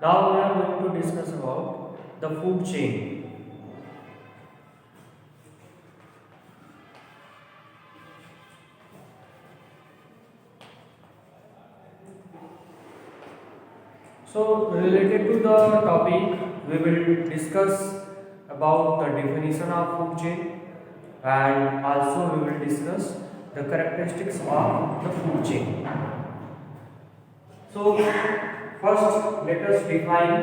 Now we are going to discuss about the food chain. So related to the topic, we will discuss about the definition of food chain, and also we will discuss the characteristics of the food chain. So first let us define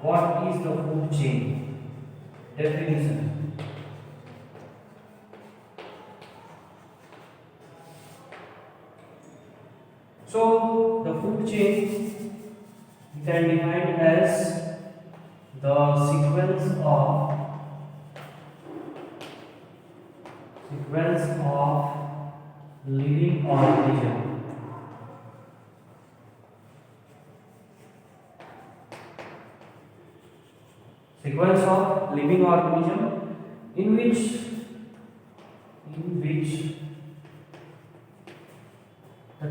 what is the food chain. Definition. So the food chain we can define as the sequence of living organism. Sequence of living organism in which the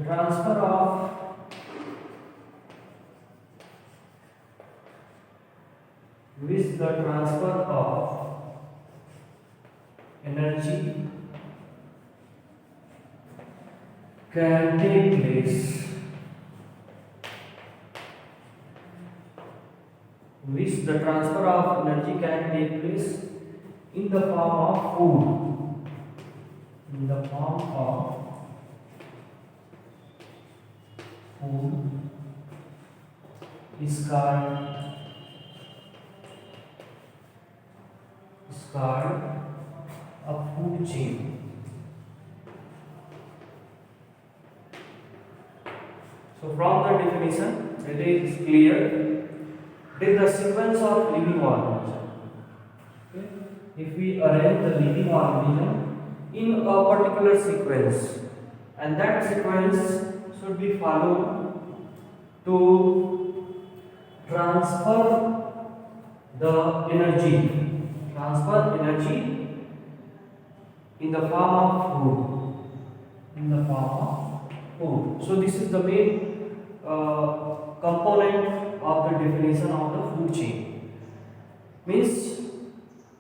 transfer of energy can take place, in the form of food, in the form of food is called a food chain. So from the definition, it is clear that the sequence of living organism. Okay? If we arrange the living organism in a particular sequence, and that sequence should be followed to transfer energy in the form of food. So this is the main component of the definition of the food chain. Means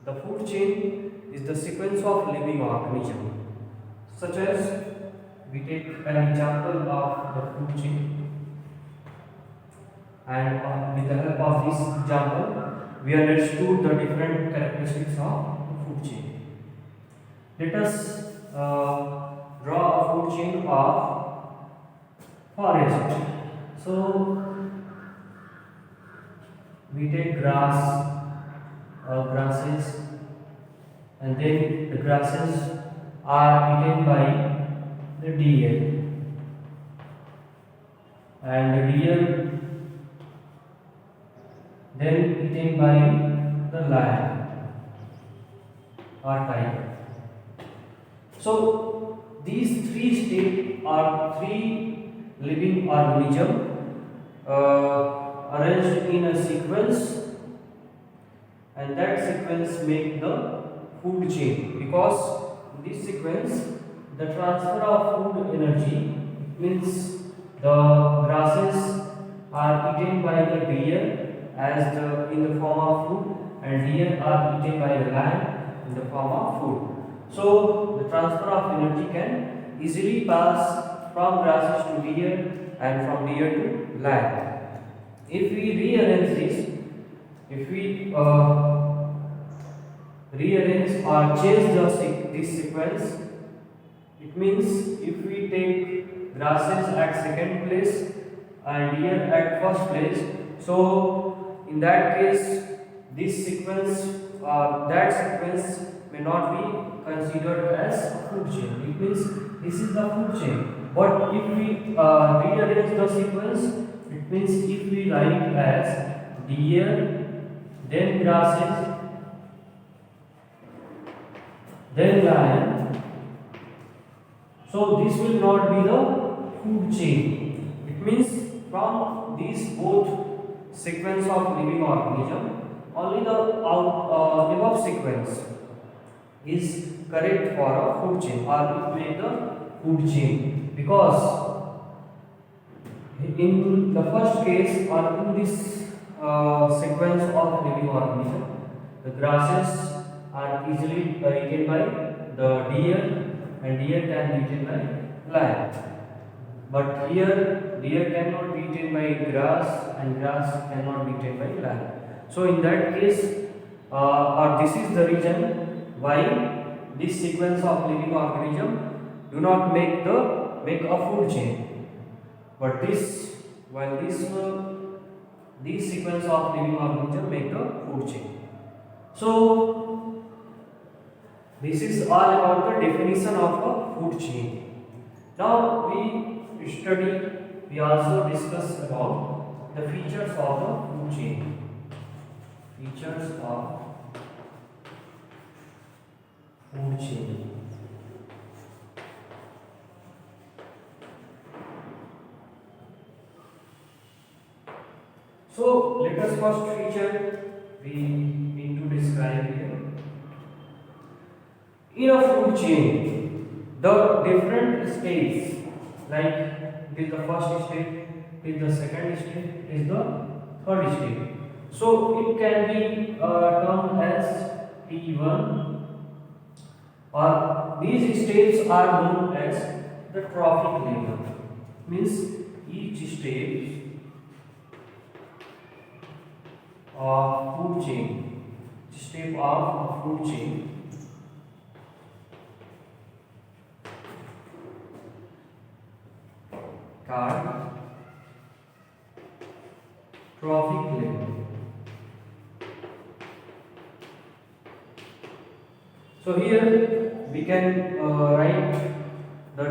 the food chain is the sequence of living organism. Such as, we take an example of the food chain, and with the help of this example, we understood the different characteristics of the food chain. Let us draw a food chain of forest. So we take grasses, and then the grasses are eaten by the deer, and the deer then eaten by the lion or tiger. So these three living organisms arranged in a sequence, and that sequence make the food chain, because in this sequence the transfer of food energy means the grasses are eaten by the deer in the form of food, and deer are eaten by the lion in the form of food. So the transfer of energy can easily pass from grasses to deer and from deer to lion. If we rearrange this, if we rearrange or change this sequence, it means if we take grasses at second place and deer at first place, so in that case this sequence that sequence may not be considered as a food chain. It means this is the food chain. But if we rearrange the sequence, it means if we write as deer, then grasses, then lion, so this will not be the food chain. It means from these both sequence of living organism, only the above sequence is correct for a food chain, or it make the food chain, because in the first case or in this sequence of living organism, the grasses are easily eaten by the deer, and deer can be eaten by lion. But here deer cannot be eaten by grass and grass cannot be eaten by lion. So in that case, or this is the reason why this sequence of living organism do not make a food chain. But this, while this sequence of living organism make the food chain. So this is all about the definition of a food chain. Now we also discuss about the features of the food chain. Features of food chain. So let us first feature we need to describe here. In a food chain, the different states, like it is the first state, it is the second state, it is the third state. So it can be termed as T1, or these states are known as the trophic level. Means each stage of food chain, step of food chain called trophic level. So here we can write the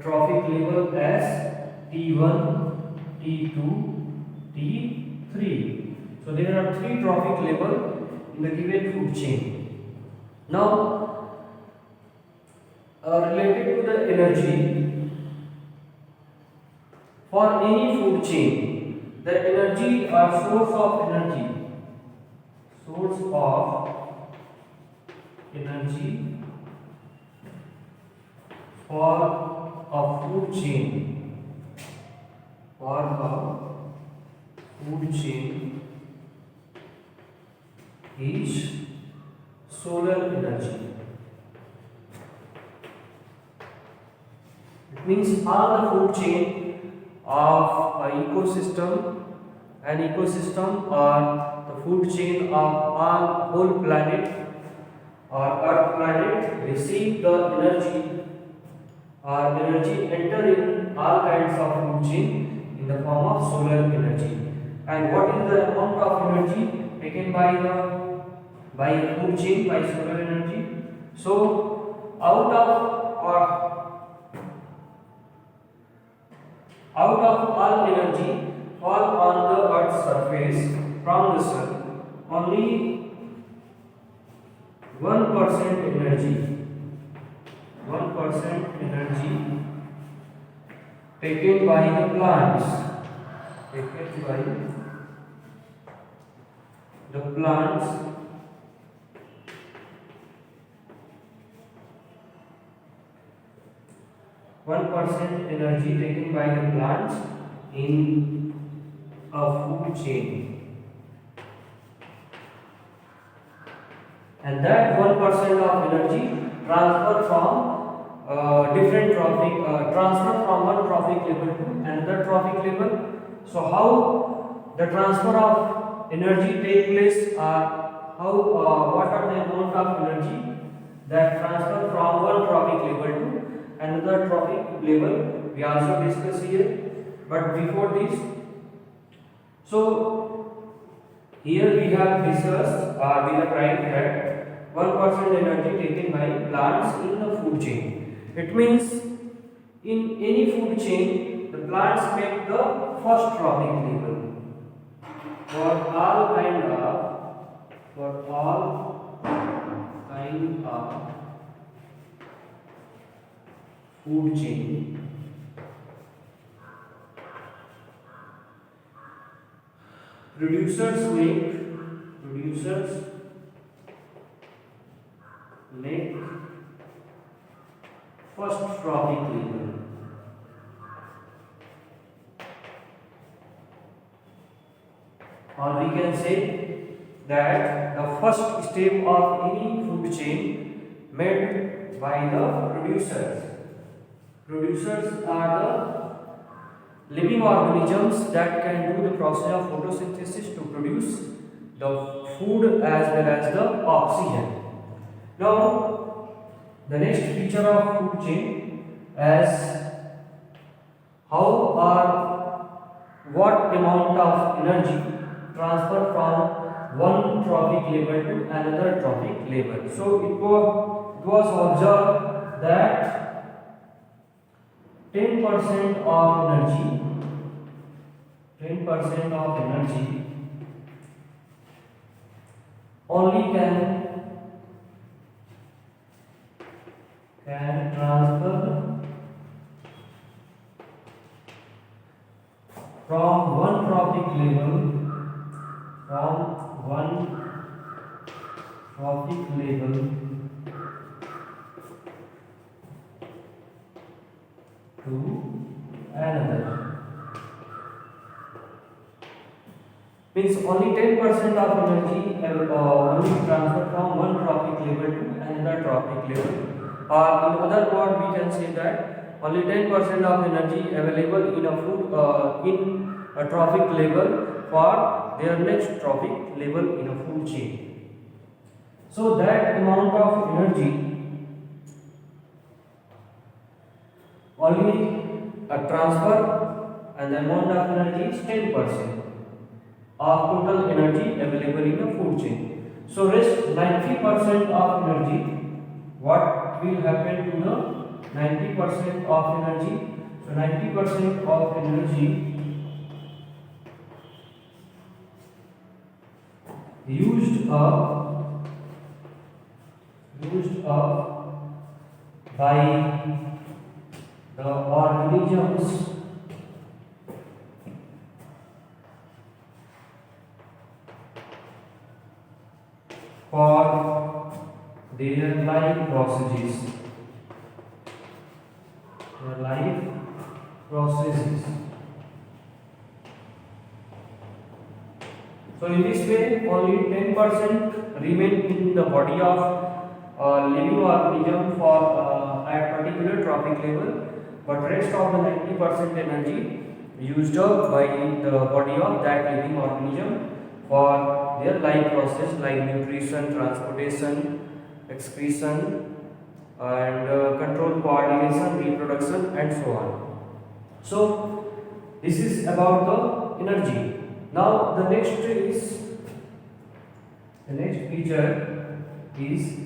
trophic level as T1, T2, T3. So there are three trophic levels in the given food chain. Now, related to the energy, for any food chain, the energy or source of energy for a food chain, is solar energy. It means all the food chain of an ecosystem or the food chain of all whole planet or Earth planet receive the energy or energy enter in all kinds of food chain in the form of solar energy. And what is the amount of energy taken by food chain by solar energy? So out of all energy fall on the Earth's surface from the sun, only 1% energy taken by the plants, 1% energy taken by the plants in a food chain, and that 1% of energy transfer from transfer from one trophic level to another trophic level. So how the transfer of energy take place, what are the amount of energy that transfer from one trophic level to another trophic level, we also discuss here. But before this, so here we have discussed, we have write that 1% energy taken by plants in the food chain. It means in any food chain, the plants make the first trophic level for all kind of food chain. Producers make first trophic level. or we can say that the first step of any food chain made by the producers. Producers are the living organisms that can do the process of photosynthesis to produce the food as well as the oxygen. Now, the next feature of food chain as how or what amount of energy transfer from one trophic level to another trophic level. So it was observed that 10% of energy 10% of energy only can transfer from one trophic level to another. Means only 10% of energy only transfer from one trophic level to another trophic level. Or in other words, we can say that only 10% of energy available in a food in a trophic level for their next trophic level in a food chain. So that amount of energy only a transfer, and the amount of energy is 10% of total energy available in a food chain. So rest 90% of energy, what will happen to the 90% of energy? So 90% of energy used up by the organisms for their life processes. So in this way, only 10% remain in the body of living organism for at particular trophic level, but rest of the 90% energy used up by the body of that living organism for their life process like nutrition, transportation, excretion, and control, coordination, reproduction, and so on. So this is about the energy. Now the next feature is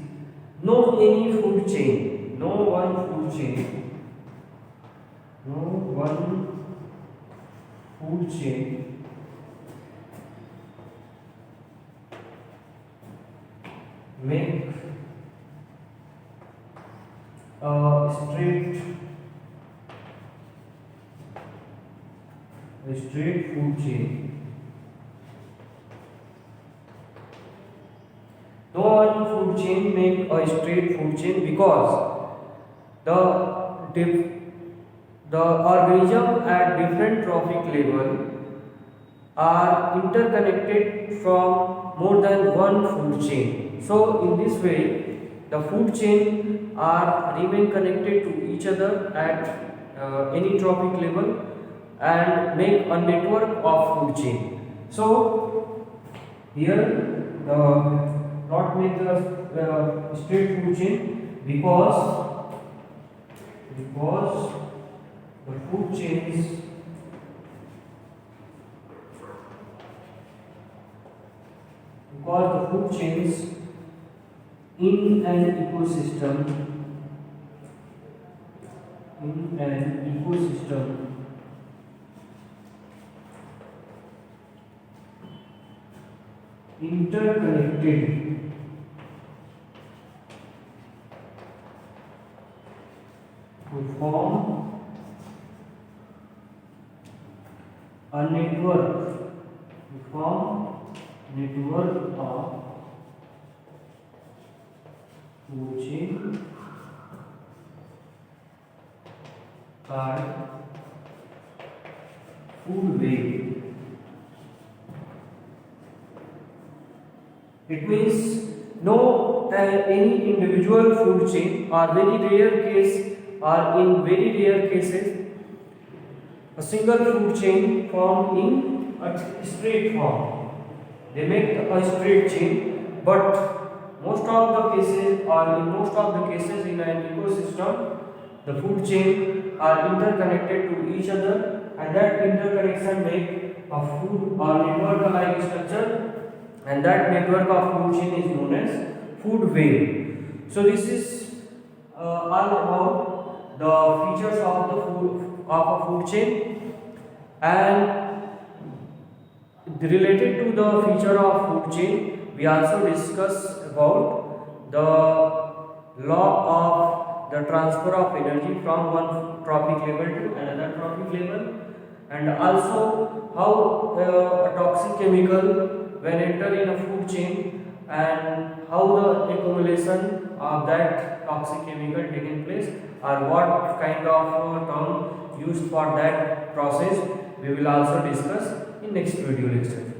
no any food chain, no one food chain make a straight food chain. No one food chain make a straight food chain because the organism at different trophic level are interconnected from more than one food chain. So in this way, the food chain are remain connected to each other at any trophic level and make a network of food chain. So here not make the straight food chain because the food chains in an ecosystem interconnected to form a network of food chain called food web. It means no any individual food chain or very rare case or in very rare cases a single food chain formed in a straight form. They make a straight chain, but most of the cases or in most of the cases in an ecosystem, the food chain are interconnected to each other, and that interconnection make a food or network-like structure, and that network of food chain is known as food web. So this is all about the features of the food of a food chain, and related to the feature of food chain, we also discuss about the law of the transfer of energy from one trophic level to another trophic level, and also how a toxic chemical when enter in a food chain and how the accumulation of that toxic chemical taking place, or what kind of term used for that process, we will also discuss in next video lecture.